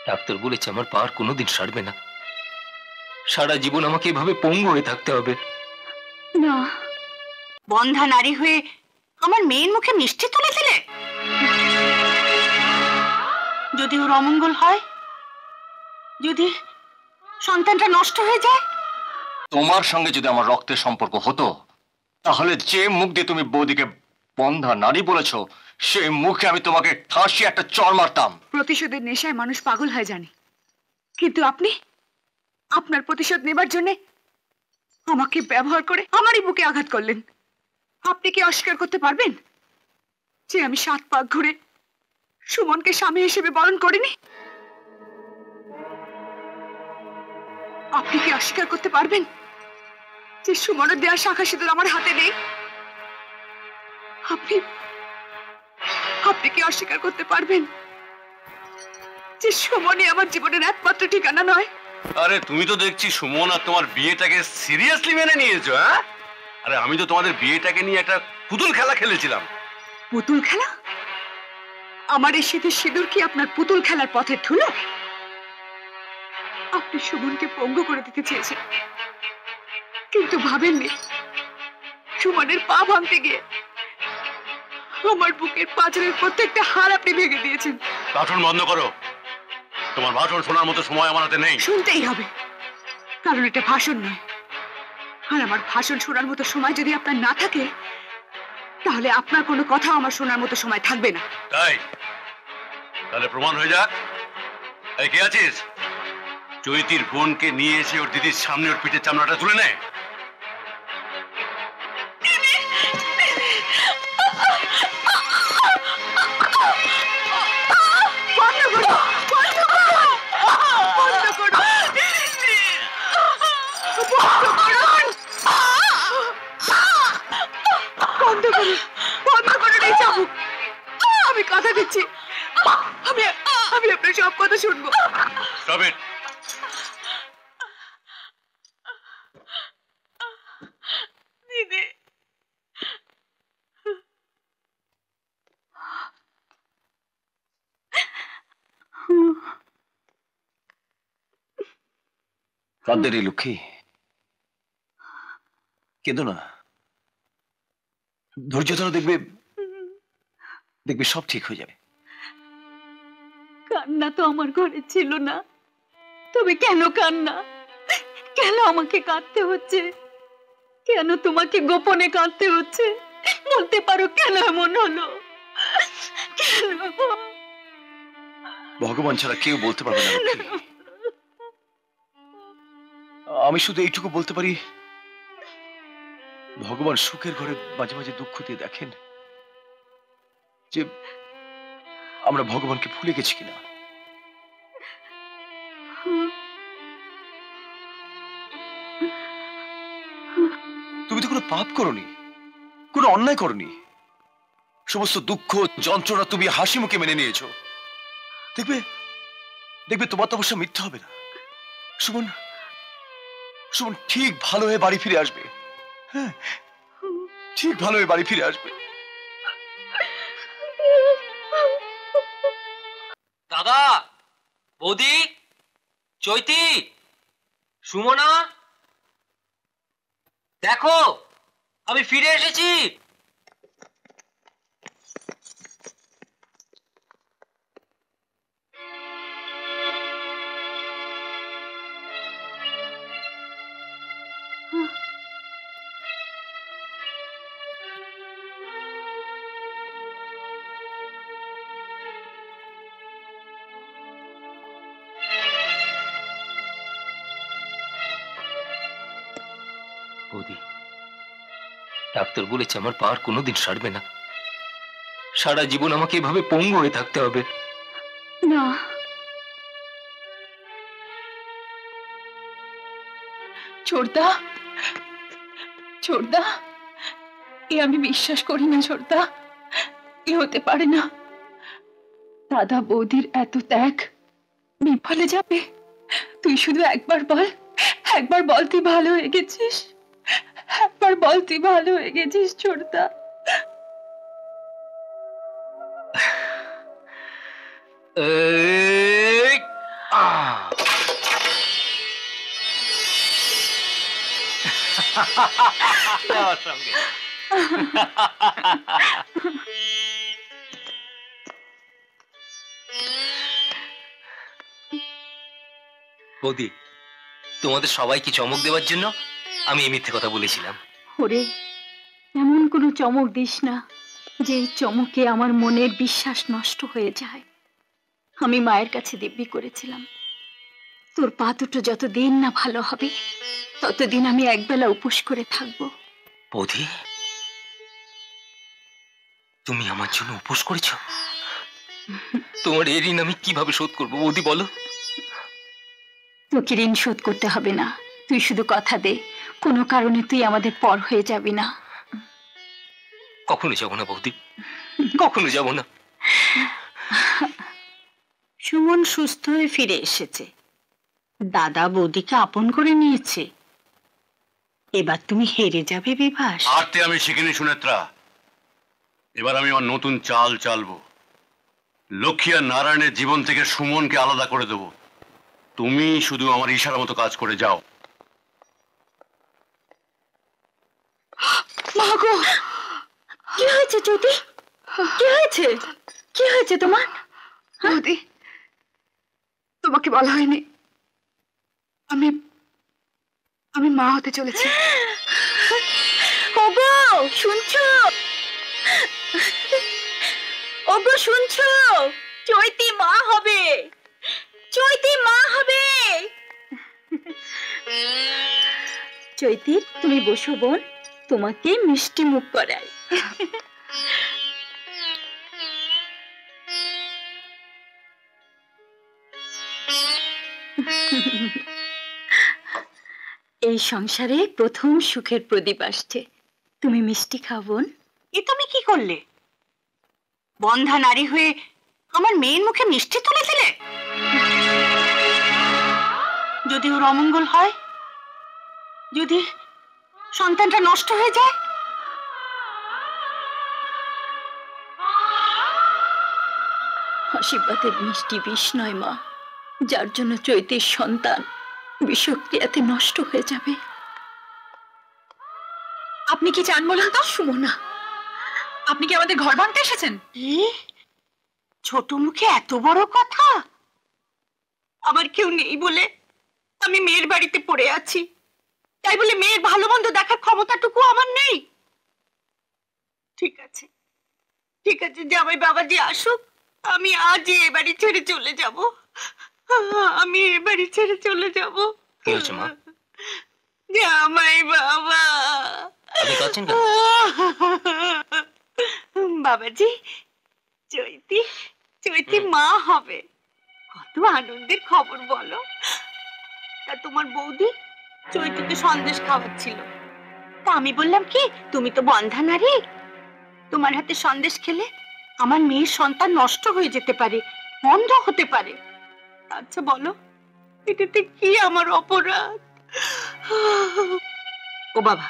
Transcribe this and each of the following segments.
Doctor বলেছে আমার পা আর কোনোদিন সারবে না, সারা জীবন আমাকে এভাবে পঙ্গু হয়ে থাকতে হবে। না, বন্ধা নারী হয়ে আমার মেয়ের মুখে মিষ্টি তুলে দিলে। যদি ওর অমঙ্গল হয়, যদি সন্তানটা নষ্ট হয়ে যায়। তোমার সঙ্গে যদি আমার রক্তের সম্পর্ক হতো, তাহলে যে মুখ দিয়ে তুমি বৌদিকে বন্ধা নারী বলেছো, সেই মুখে আমি তোমাকে ঠাসি একটা চড় মারতাম। প্রতিশোধের নেশায় মানুষ পাগল হয় জানি, কিন্তু আপনি আপনার প্রতিশোধ নেবার জন্য আমাকে ব্যবহার করে আমারই বুকে আঘাত করলেন। আপনি কি অস্বীকার করতে পারবেন যে আমি 7 পাক ঘুরে সুমনকে স্বামী হিসেবে বরণ করিনি? আপনি কি অস্বীকার করতে পারবেন যে সুমনের দেয়া শাখা সিঁদুর আমার হাতে নেই? আপনি কি অস্বীকার করতে পারবেন যে সুমনই আমার জীবনের একমাত্র ঠিকানা নয়? আরে তুমি তো দেখছি সুমন আর তোমার বিয়েটাকে সিরিয়াসলি মেনে নিয়েছো। হ্যাঁ, আরে আমি তো তোমাদের বিয়েটাকে নিয়ে একটা পুতুল খেলা খেলেছিলাম। পুতুল খেলা? আমার এই শীতের সিঁদুর কি আপনার পুতুল খেলার পথে ঠুলো? আপনি সুমনকে পঙ্গু করে দিতে চেয়েছেন, কিন্তু ভাবেননি সুমনের পা ভাঙতে গিয়ে আমার বুকের পাঁজরের প্রত্যেকটা হাড় আপনি ভেঙে দিয়েছেন। ভাষণ বন্ধ করো, তোমার ভাষণ শোনার মতো সময় আমার হাতে নেই। শুনতেই হবে, কারণ এটা ভাষণ নয়। আর আমার ভাষণ শোনার মতো সময় যদি আপনার না থাকে, তাহলে আপনার কোনো কথা আমার শোনার মতো সময় থাকবে না। তাই তাহলে প্রমাণ হয়ে যাক। এই কে আছিস? চৈতির বোনকে নিয়ে এসে ওর দিদির সামনে ওর পিঠের চামড়াটা তুলে নেয়। আমি কথা দিচ্ছি, আমি আপনার সব কথা শুনবো। Stop it! দিদি, কাঁদে রে লক্ষ্মী, কেঁদো না। ধৈর্য ধরো, দেখবে সব ঠিক হয়ে যাবে। কান্না তো আমার ঘরে ছিল না, তবে কেন কান্না? কেন আমাকে কাঁদতে হচ্ছে? কেন তোমাকে গোপনে কাঁদতে হচ্ছে? বলতে পারো কেন এমন হলো? ভগবান ছাড়া কেউ বলতে পারবে না লক্ষ্মী। আমি শুধু এইটুকু বলতে পারি, ভগবান সুখের ঘরে মাঝে মাঝে দুঃখ দিয়ে দেখেন যে আমরা ভগবানকে ভুলে গেছি কিনা। তুমি তো কোনো পাপ করনি, কোনো অন্যায় করনি। সমস্ত দুঃখ যন্ত্রণা তুমি হাসি মুখে মেনে নিয়েছো। দেখবে তোমার তো অবশ্য মিথ্যা হবে না। সুমন ঠিক ভালো হয়ে বাড়ি ফিরে আসবে। হ্যাঁ, ঠিক ভালো হয়ে বাড়ি ফিরে আসবে। দাদা, বৌদি, চৈতি, সুমনা, দেখো আমি ফিরে এসেছি। বৌদি, ডাক্তার বলেছে আমার পা আর কোনোদিন সারবে না, সারা জীবন আমাকে এভাবে পঙ্গু হয়ে থাকতে হবে। না, ছোটদা, ছোটদা, এ আমি বিশ্বাস করি না। ছোটদা, এ হতে পারে না। দাদা বৌদির এত ত্যাগ বিফলে যাবে? তুই শুধু একবার বল তুই ভালো হয়ে গেছিস। একবার বল তুই ভালো হয়ে গেছিস ছোটদা। আমার সঙ্গে বৌদি, তোমাদের সবাইকে চমক দেওয়ার জন্য আমি এই মিথ্যে কথা বলেছিলাম। ওরে, এমন কোনো চমক দিস না যে চমকে আমার মনের বিশ্বাস নষ্ট হয়ে যায়। আমি মায়ের কাছে দিব্যি করেছিলাম, তোর পা দুটো যতদিন না ভালো হবে ততদিন আমি একবেলা উপোস করে থাকবো। বৌদি, তুমি আমার জন্য উপোস করেছো? তোমার এই ঋণ আমি কিভাবে শোধ করবো বৌদি, বলো? তোকে ঋণ শোধ করতে হবে না, তুই শুধু কথা দে কোনো কারণে তুই আমাদের পর হয়ে যাবি না। কখনো যাবো না বৌদি, কখনো যাবো না। সুমন সুস্থ হয়ে ফিরে এসেছে, দাদা বৌদিকে আপন করে নিয়েছে। এবার তুমি হেরে যাবে বিভাস। হারতে আমি শিখিনি সুনেত্রা, এবার আমি আমার নতুন চাল চালবো। লক্ষ্মী আর নারায়ণের জীবন থেকে সুমনকে আলাদা করে দেব। তুমি শুধু আমার ইশারা মতো কাজ করে যাও। মা গো, কি হয়েছে জ্যোতি? কি হয়েছে? কি হয়েছে তোমার? বৌদি, তোমাকে বলা হয়নি আমি আমি মা হতে চলেছি। ওগো শুনছো? ওগো শুনছো? চৈতি মা হবে, চৈতি মা হবে। চৈতি, তুমি বসো বোন, তোমাকে মিষ্টি মুখ করাই। এই সংসারে প্রথম সুখের প্রদীপ আসছে, তুমি মিষ্টি খাও বোন। এ তুমি কি করলে? বন্ধা নারী হয়ে আমার মেয়ের মুখে মিষ্টি তুলে দিলে। যদি ওর অমঙ্গল হয়, যদি সন্তানটা নষ্ট হয়ে যায়, আশীর্বাদের মিষ্টি বিষ নয় মা, যার জন্য চৈতির সন্তান বিষক্রিয়াতে নষ্ট হয়ে যাবে। আপনি কি চান বলুন তো? সুমনা, আপনি কি আমাদের ঘর ভাঙতে এসেছেন? ছোট মুখে এত বড় কথা। আমার কেউ নেই বলে আমি মেয়ের বাড়িতে পড়ে আছি, তাই বলে মেয়ের ভালো মন্দ দেখার ক্ষমতাটুকু আমার নেই? ঠিক আছে, ঠিক আছে, জামাই বাবাজি আসুক, আমি আজই এ বাড়ি ছেড়ে চলে যাব। আমি এ বাড়ি ছেড়ে চলে যাব। কি হয়েছে মা? জামাই বাবা। আপনি কাঁদছেন কেন? বাবাজি, চৈতি চৈতি মা হবে, কত আনন্দের খবর বলো। তা তোমার বৌদি চৈতিকে সন্দেশ খাওয়াচ্ছিল, তা আমি বললাম কি, তুমি তো বন্ধা নারী, তোমার হাতে সন্দেশ খেলে আমার মেয়ের সন্তান নষ্ট হয়ে যেতে পারে, বন্ধ হতে পারে। আচ্ছা বলো, এটাতে কি আমার অপরাধ? ও বাবা,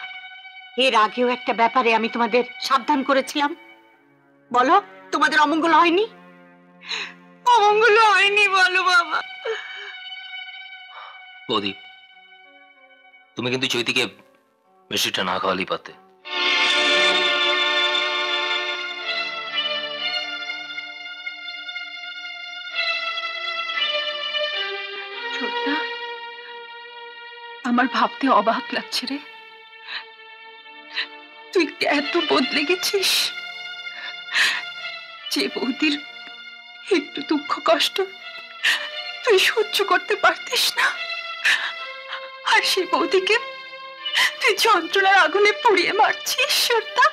এর আগেও একটা ব্যাপারে আমি তোমাদের সাবধান করেছিলাম, বলো তোমাদের অমঙ্গল হয়নি? অমঙ্গল হয়নি বলো বাবা। বৌদি, তুমি কিন্তু চৈতিকে মিষ্টিটা না খাওয়ালেই পারতে। ছোট্টা, আমার ভাবতে অবাক লাগছে রে, তুই এত বদলে গেছিস। যে বৌদির একটু দুঃখ কষ্ট তুই সহ্য করতে পারতিস না, আর সেই বৌদিকে তুই যন্ত্রণার আগুনে পুড়িয়ে মারছিস। সর্দা,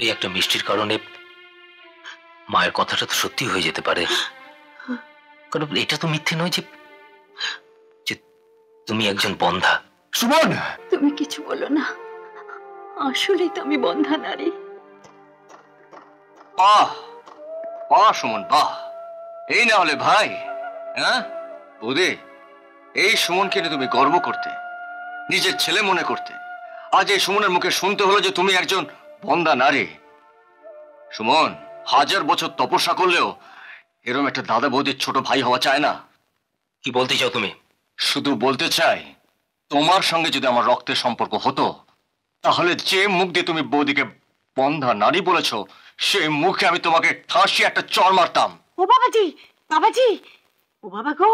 এই একটা মিষ্টির কারণে মায়ের কথাটা তো সত্যি হয়ে যেতে পারে। কারণ এটা তো মিথ্যে নয় যে যে তুমি একজন বন্ধা। সুমন, তুমি কিছু বলো না, আসলেই তো আমি বন্ধা নারী। বাহ বাহ সুমন, বাহ, এই না হলে ভাই। হ্যাঁ বৌদি, এই সুমনকে নিয়ে তুমি গর্ব করতে, নিজের ছেলে মনে করতে, আজ এই সুমনের মুখে শুনতে হলো যে তুমি একজন বন্ধা নারী। সুমন, 1000 বছর তপস্যা করলেও এরম একটা দাদা বৌদির ছোট ভাই হওয়া চায় না। কি বলতে চাও তুমি? শুধু বলতে চাই, তোমার সঙ্গে যদি আমার রক্তের সম্পর্ক হতো, তাহলে যে মুখ দিয়ে তুমি বৌদিকে বন্ধা নারী বলেছ, সেই মুখে আমি তোমাকে ঠাসি একটা চড় মারতাম। ও বাবাজি, বাবাজি, ও বাবা গো,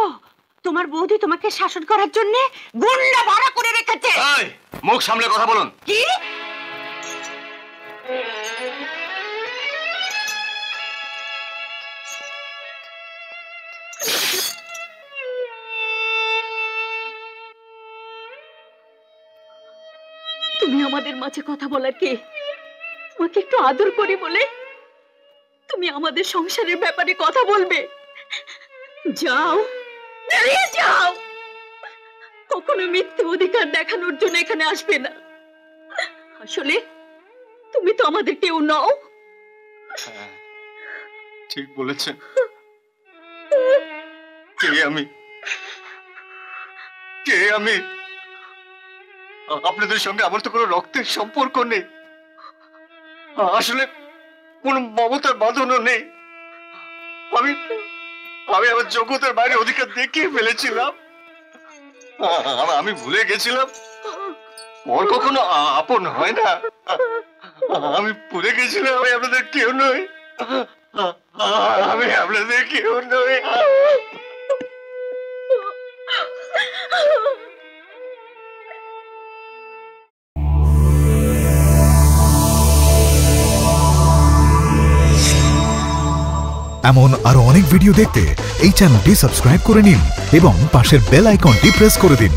তোমার বৌদি তোমাকে শাসন করার জন্য গুন্ডা ভাড়া করে রেখেছে। এই, মুখ সামলে কথা বলুন। কি? তুমি আমাদের মাঝে কথা বলার কে? তোমাকে একটু আদর করি বলে তুমি আমাদের সংসারের ব্যাপারে কথা বলবে? যাও, বেরিয়ে যাও। কখনো মিথ্যে অধিকার দেখানোর জন্য এখানে আসবে না। আসলে তুমি তো আমাদের কেউ নও। ঠিক বলেছেন। কে আমি? কে আমি? আপনাদের সঙ্গে আমার তো কোনো রক্তের সম্পর্ক নেই, আসলে কোনো মমতার বাঁধনও নেই। আমি আমার যোগ্যতার বাইরে অধিকার দেখিয়ে ফেলেছিলাম। আমি ভুলে গেছিলাম ওর কখনো আপন হয় না। আমি ভুলে গেছিলাম আমি আপনাদের কেউ নই। আমি আপনাদের কেউ নই। এমন আরো অনেক ভিডিও দেখতে এই চ্যানেলটি সাবস্ক্রাইব করে নিন এবং পাশের বেল আইকনটি প্রেস করে দিন।